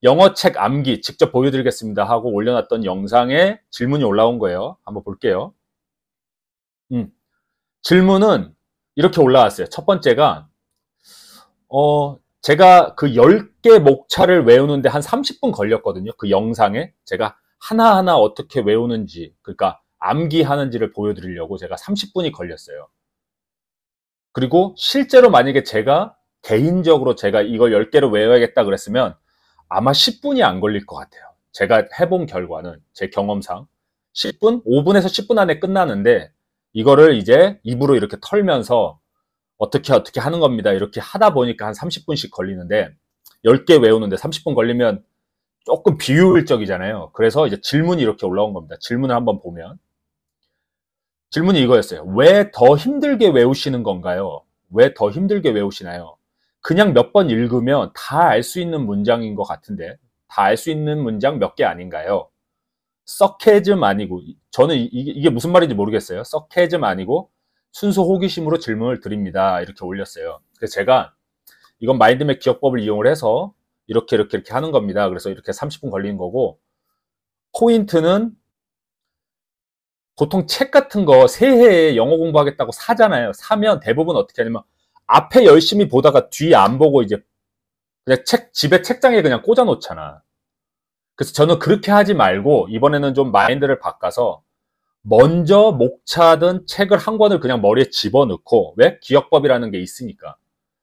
영어 책 암기 직접 보여드리겠습니다 하고 올려놨던 영상에 질문이 올라온 거예요. 한번 볼게요. 질문은 이렇게 올라왔어요. 첫 번째가 제가 그 10개 목차를 외우는데 한 30분 걸렸거든요. 그 영상에 제가 하나하나 어떻게 외우는지, 그러니까 암기하는지를 보여드리려고 제가 30분이 걸렸어요. 그리고 실제로 만약에 제가 개인적으로 제가 이걸 10개를 외워야겠다 그랬으면 아마 10분이 안 걸릴 것 같아요. 제가 해본 결과는 제 경험상 10분, 5분에서 10분 안에 끝나는데 이거를 이제 입으로 이렇게 털면서 어떻게 하는 겁니다. 이렇게 하다 보니까 한 30분씩 걸리는데 10개 외우는데 30분 걸리면 조금 비효율적이잖아요. 그래서 이제 질문이 이렇게 올라온 겁니다. 질문을 한번 보면 질문이 이거였어요. 왜 더 힘들게 외우시는 건가요? 왜 더 힘들게 외우시나요? 그냥 몇 번 읽으면 다 알 수 있는 문장인 것 같은데 다 알 수 있는 문장 몇 개 아닌가요? 서케즘 아니고, 저는 이게 무슨 말인지 모르겠어요. 서케즘 아니고 순수 호기심으로 질문을 드립니다. 이렇게 올렸어요. 그래서 제가 이건 마인드맵 기억법을 이용을 해서 이렇게 하는 겁니다. 그래서 이렇게 30분 걸리는 거고, 포인트는 보통 책 같은 거 새해에 영어 공부하겠다고 사잖아요. 사면 대부분 어떻게 하냐면 앞에 열심히 보다가 뒤 안 보고 이제 그냥 집에 책장에 그냥 꽂아 놓잖아. 그래서 저는 그렇게 하지 말고 이번에는 좀 마인드를 바꿔서 먼저 목차든 책을 한 권을 그냥 머리에 집어넣고, 왜? 기억법이라는 게 있으니까.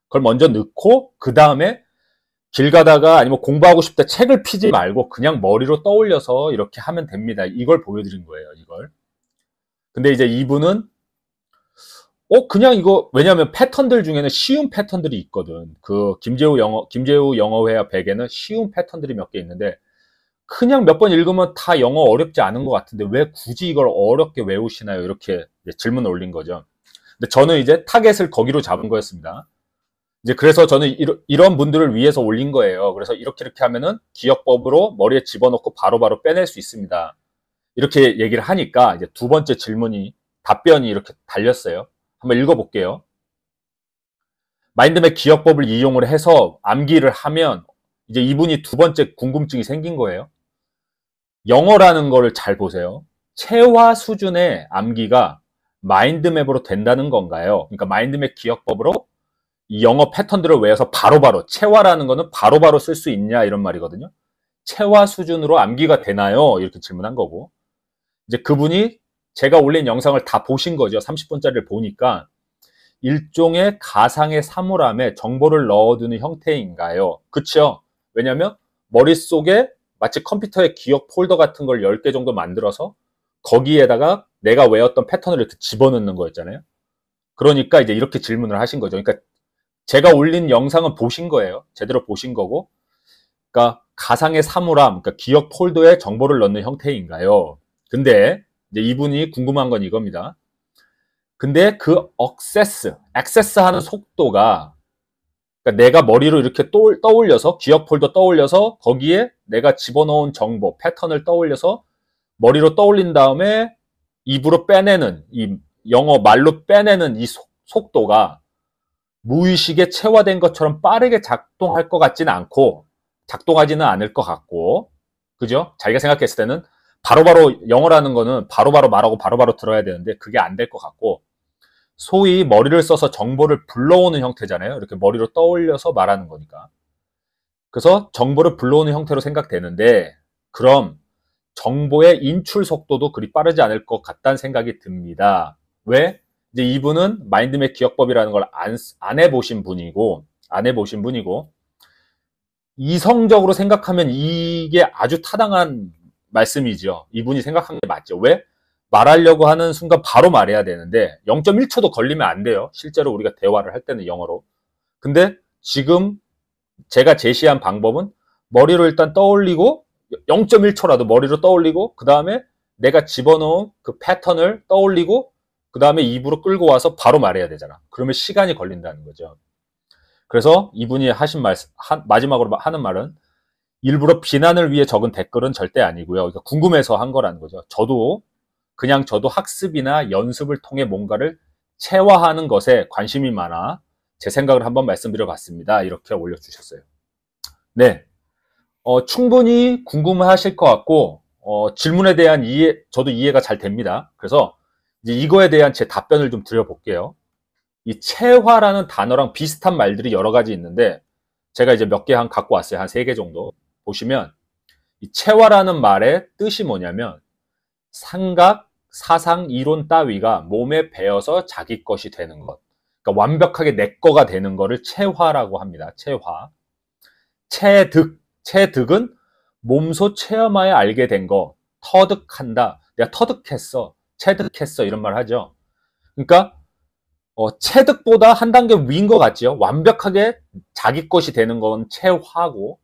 그걸 먼저 넣고 그 다음에 길 가다가 아니면 공부하고 싶다 책을 피지 말고 그냥 머리로 떠올려서 이렇게 하면 됩니다. 이걸 보여드린 거예요. 이걸. 근데 이제 이분은 그냥 이거, 왜냐면 패턴들 중에는 쉬운 패턴들이 있거든. 그 김재우 영어회화 100에는 쉬운 패턴들이 몇 개 있는데 그냥 몇 번 읽으면 다 영어 어렵지 않은 것 같은데 왜 굳이 이걸 어렵게 외우시나요? 이렇게 질문을 올린 거죠. 근데 저는 이제 타겟을 거기로 잡은 거였습니다. 이제 그래서 저는 이런 분들을 위해서 올린 거예요. 그래서 이렇게 하면은 기억법으로 머리에 집어넣고 바로바로 빼낼 수 있습니다. 이렇게 얘기를 하니까 이제 두 번째 답변이 이렇게 달렸어요. 한번 읽어볼게요. 마인드맵 기억법을 이용을 해서 암기를 하면 이제 이분이 두 번째 궁금증이 생긴 거예요. 영어라는 거를 잘 보세요. 체화 수준의 암기가 마인드맵으로 된다는 건가요? 그러니까 마인드맵 기억법으로 이 영어 패턴들을 외워서 바로바로, 체화라는 거는 바로바로 쓸 수 있냐 이런 말이거든요. 체화 수준으로 암기가 되나요? 이렇게 질문한 거고, 이제 그분이 제가 올린 영상을 다 보신 거죠. 30분짜리를 보니까 일종의 가상의 사물함에 정보를 넣어두는 형태인가요? 그쵸? 왜냐면 머릿속에 마치 컴퓨터의 기억 폴더 같은 걸 10개 정도 만들어서 거기에다가 내가 외웠던 패턴을 이렇게 집어넣는 거였잖아요. 그러니까 이제 이렇게 질문을 하신 거죠. 그러니까 제가 올린 영상은 보신 거예요. 제대로 보신 거고, 그러니까 가상의 사물함, 그러니까 기억 폴더에 정보를 넣는 형태인가요? 근데 이제 이분이 궁금한 건 이겁니다. 근데 그 액세스하는 속도가, 그러니까 내가 머리로 이렇게 떠올려서, 기억 폴더 떠올려서 거기에 내가 집어넣은 정보, 패턴을 떠올려서 머리로 떠올린 다음에 입으로 빼내는, 이 영어 말로 빼내는 이 속도가 무의식에 체화된 것처럼 빠르게 작동할 것 같지는 않고, 작동하지는 않을 것 같고, 그죠? 자기가 생각했을 때는 바로바로 영어라는 거는 바로바로 말하고 바로바로 들어야 되는데 그게 안 될 것 같고, 소위 머리를 써서 정보를 불러오는 형태잖아요. 이렇게 머리로 떠올려서 말하는 거니까. 그래서 정보를 불러오는 형태로 생각되는데, 그럼 정보의 인출 속도도 그리 빠르지 않을 것 같다는 생각이 듭니다. 왜? 이제 이분은 마인드맵 기억법이라는 걸 안 해보신 분이고, 이성적으로 생각하면 이게 아주 타당한 말씀이죠. 이분이 생각한 게 맞죠. 왜? 말하려고 하는 순간 바로 말해야 되는데 0.1초도 걸리면 안 돼요. 실제로 우리가 대화를 할 때는 영어로. 근데 지금 제가 제시한 방법은 머리로 일단 떠올리고 0.1초라도 머리로 떠올리고 그 다음에 내가 집어넣은 그 패턴을 떠올리고 그 다음에 입으로 끌고 와서 바로 말해야 되잖아. 그러면 시간이 걸린다는 거죠. 그래서 이분이 하신 마지막으로 하는 말은 일부러 비난을 위해 적은 댓글은 절대 아니고요. 그러니까 궁금해서 한 거라는 거죠. 저도 학습이나 연습을 통해 뭔가를 체화하는 것에 관심이 많아 제 생각을 한번 말씀드려 봤습니다. 이렇게 올려주셨어요. 네. 충분히 궁금하실 것 같고, 질문에 대한 저도 이해가 잘 됩니다. 그래서 이제 이거에 대한 제 답변을 좀 드려볼게요. 이 체화라는 단어랑 비슷한 말들이 여러 가지 있는데, 제가 이제 몇 개 갖고 왔어요. 한 3개 정도. 보시면, 이 체화라는 말의 뜻이 뭐냐면, 생각, 사상, 이론 따위가 몸에 배어서 자기 것이 되는 것. 그러니까 완벽하게 내 거가 되는 거를 체화라고 합니다. 체화. 체득은 몸소 체험하여 알게 된 거. 터득한다. 내가 터득했어. 체득했어. 이런 말 하죠. 그러니까 체득보다 한 단계 위인 것 같지요. 완벽하게 자기 것이 되는 건 체화고,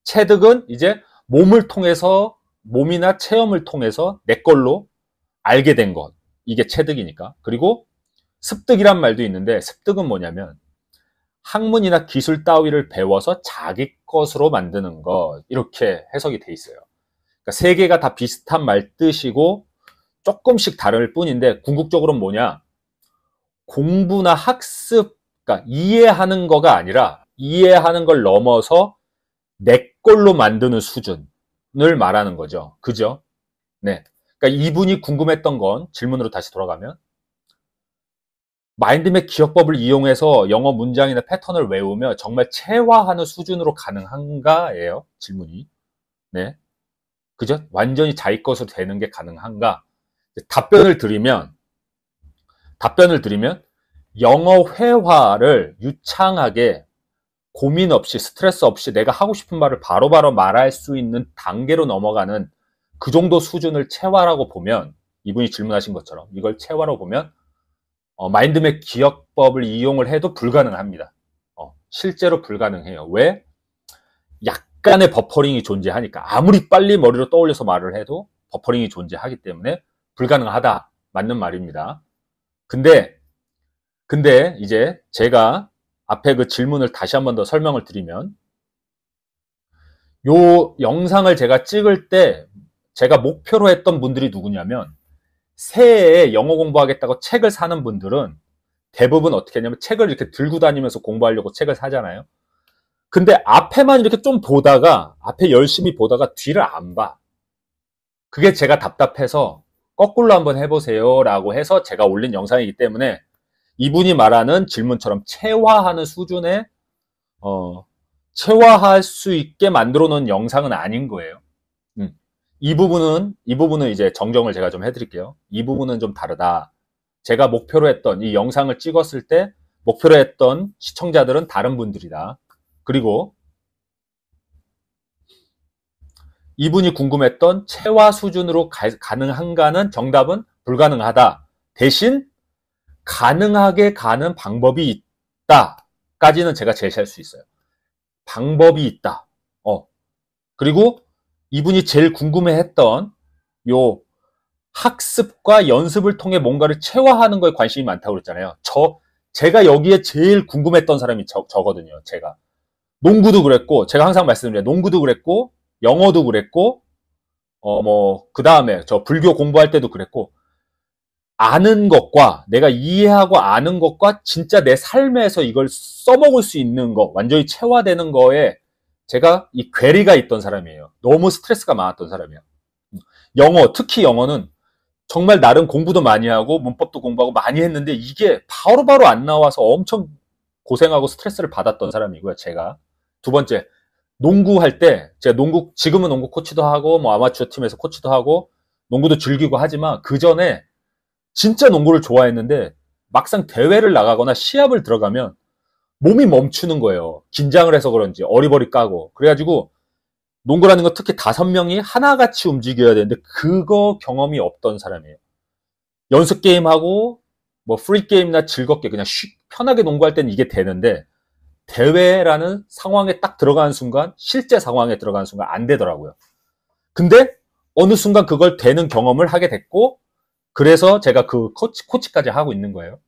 체득은 이제 몸이나 체험을 통해서 내 걸로 알게 된 것. 이게 체득이니까. 그리고 습득이란 말도 있는데, 습득은 뭐냐면 학문이나 기술 따위를 배워서 자기 것으로 만드는 것. 이렇게 해석이 돼 있어요. 그러니까 3개가 다 비슷한 말 뜻이고 조금씩 다를 뿐인데, 궁극적으로는 뭐냐? 공부나 학습, 그러니까 이해하는 거가 아니라 이해하는 걸 넘어서 내 걸로 만드는 수준을 말하는 거죠. 그죠? 네. 그러니까 이분이 궁금했던 건, 질문으로 다시 돌아가면, 마인드맵 기억법을 이용해서 영어 문장이나 패턴을 외우며 정말 체화하는 수준으로 가능한가예요. 질문이. 네. 그죠? 완전히 자기 것으로 되는 게 가능한가? 답변을 드리면 영어 회화를 유창하게 고민 없이 스트레스 없이 내가 하고 싶은 말을 바로바로 말할 수 있는 단계로 넘어가는 그 정도 수준을 체화라고 보면, 이분이 질문하신 것처럼 이걸 체화로 보면 마인드맵 기억법을 이용을 해도 불가능합니다. 실제로 불가능해요. 왜? 약간의 버퍼링이 존재하니까. 아무리 빨리 머리로 떠올려서 말을 해도 버퍼링이 존재하기 때문에 불가능하다. 맞는 말입니다. 근데 이제 제가 앞에 그 질문을 다시 한 번 더 설명을 드리면, 요 영상을 제가 찍을 때 제가 목표로 했던 분들이 누구냐면, 새해에 영어 공부하겠다고 책을 사는 분들은 대부분 어떻게 하냐면 책을 이렇게 들고 다니면서 공부하려고 책을 사잖아요. 근데 앞에만 이렇게 좀 보다가, 앞에 열심히 보다가 뒤를 안 봐. 그게 제가 답답해서 거꾸로 한번 해보세요 라고 해서 제가 올린 영상이기 때문에, 이분이 말하는 질문처럼 체화하는 수준의 체화할 수 있게 만들어 놓은 영상은 아닌 거예요. 이 부분은 이제 정정을 제가 좀 해드릴게요. 이 부분은 좀 다르다. 제가 목표로 했던 이 영상을 찍었을 때 목표로 했던 시청자들은 다른 분들이다. 그리고 이분이 궁금했던 체화 수준으로 가능한가는 정답은 불가능하다. 대신 가능하게 가는 방법이 있다까지는 제가 제시할 수 있어요. 방법이 있다. 그리고 이분이 제일 궁금해했던 요 학습과 연습을 통해 뭔가를 체화하는 거에 관심이 많다고 그랬잖아요. 제가 여기에 제일 궁금했던 사람이 저거든요. 제가 농구도 그랬고, 제가 항상 말씀드려요. 농구도 그랬고, 영어도 그랬고, 그 다음에 저 불교 공부할 때도 그랬고, 아는 것과 내가 이해하고 아는 것과 진짜 내 삶에서 이걸 써먹을 수 있는 거, 완전히 체화되는 거에 제가 이 괴리가 있던 사람이에요. 너무 스트레스가 많았던 사람이에요. 특히 영어는 정말 나름 공부도 많이 하고 문법도 공부하고 많이 했는데 이게 바로바로 안 나와서 엄청 고생하고 스트레스를 받았던 사람이고요. 제가 두 번째, 농구할 때 제가 지금은 농구 코치도 하고 아마추어 팀에서 코치도 하고 농구도 즐기고 하지만, 그 전에 진짜 농구를 좋아했는데 막상 대회를 나가거나 시합을 들어가면 몸이 멈추는 거예요. 긴장을 해서 그런지 어리버리 까고. 그래가지고 농구라는 거 특히 5명이 하나같이 움직여야 되는데 그거 경험이 없던 사람이에요. 연습 게임하고 프리 게임이나 즐겁게 그냥 편하게 농구할 때는 이게 되는데, 대회라는 상황에 딱 들어가는 순간, 실제 상황에 들어가는 순간 안 되더라고요. 근데 어느 순간 그걸 되는 경험을 하게 됐고, 그래서 제가 그 코치까지 하고 있는 거예요.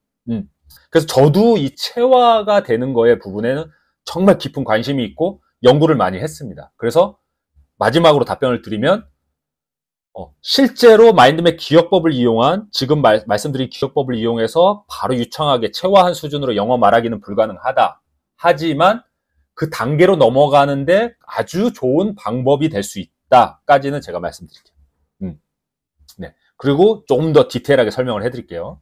그래서 저도 이 체화가 되는 거에 부분에는 정말 깊은 관심이 있고 연구를 많이 했습니다. 그래서 마지막으로 답변을 드리면, 실제로 마인드맵 기억법을 이용한, 지금 말씀드린 기억법을 이용해서 바로 유창하게 체화한 수준으로 영어 말하기는 불가능하다. 하지만 그 단계로 넘어가는데 아주 좋은 방법이 될 수 있다까지는 제가 말씀드릴게요. 네. 그리고 조금 더 디테일하게 설명을 해드릴게요.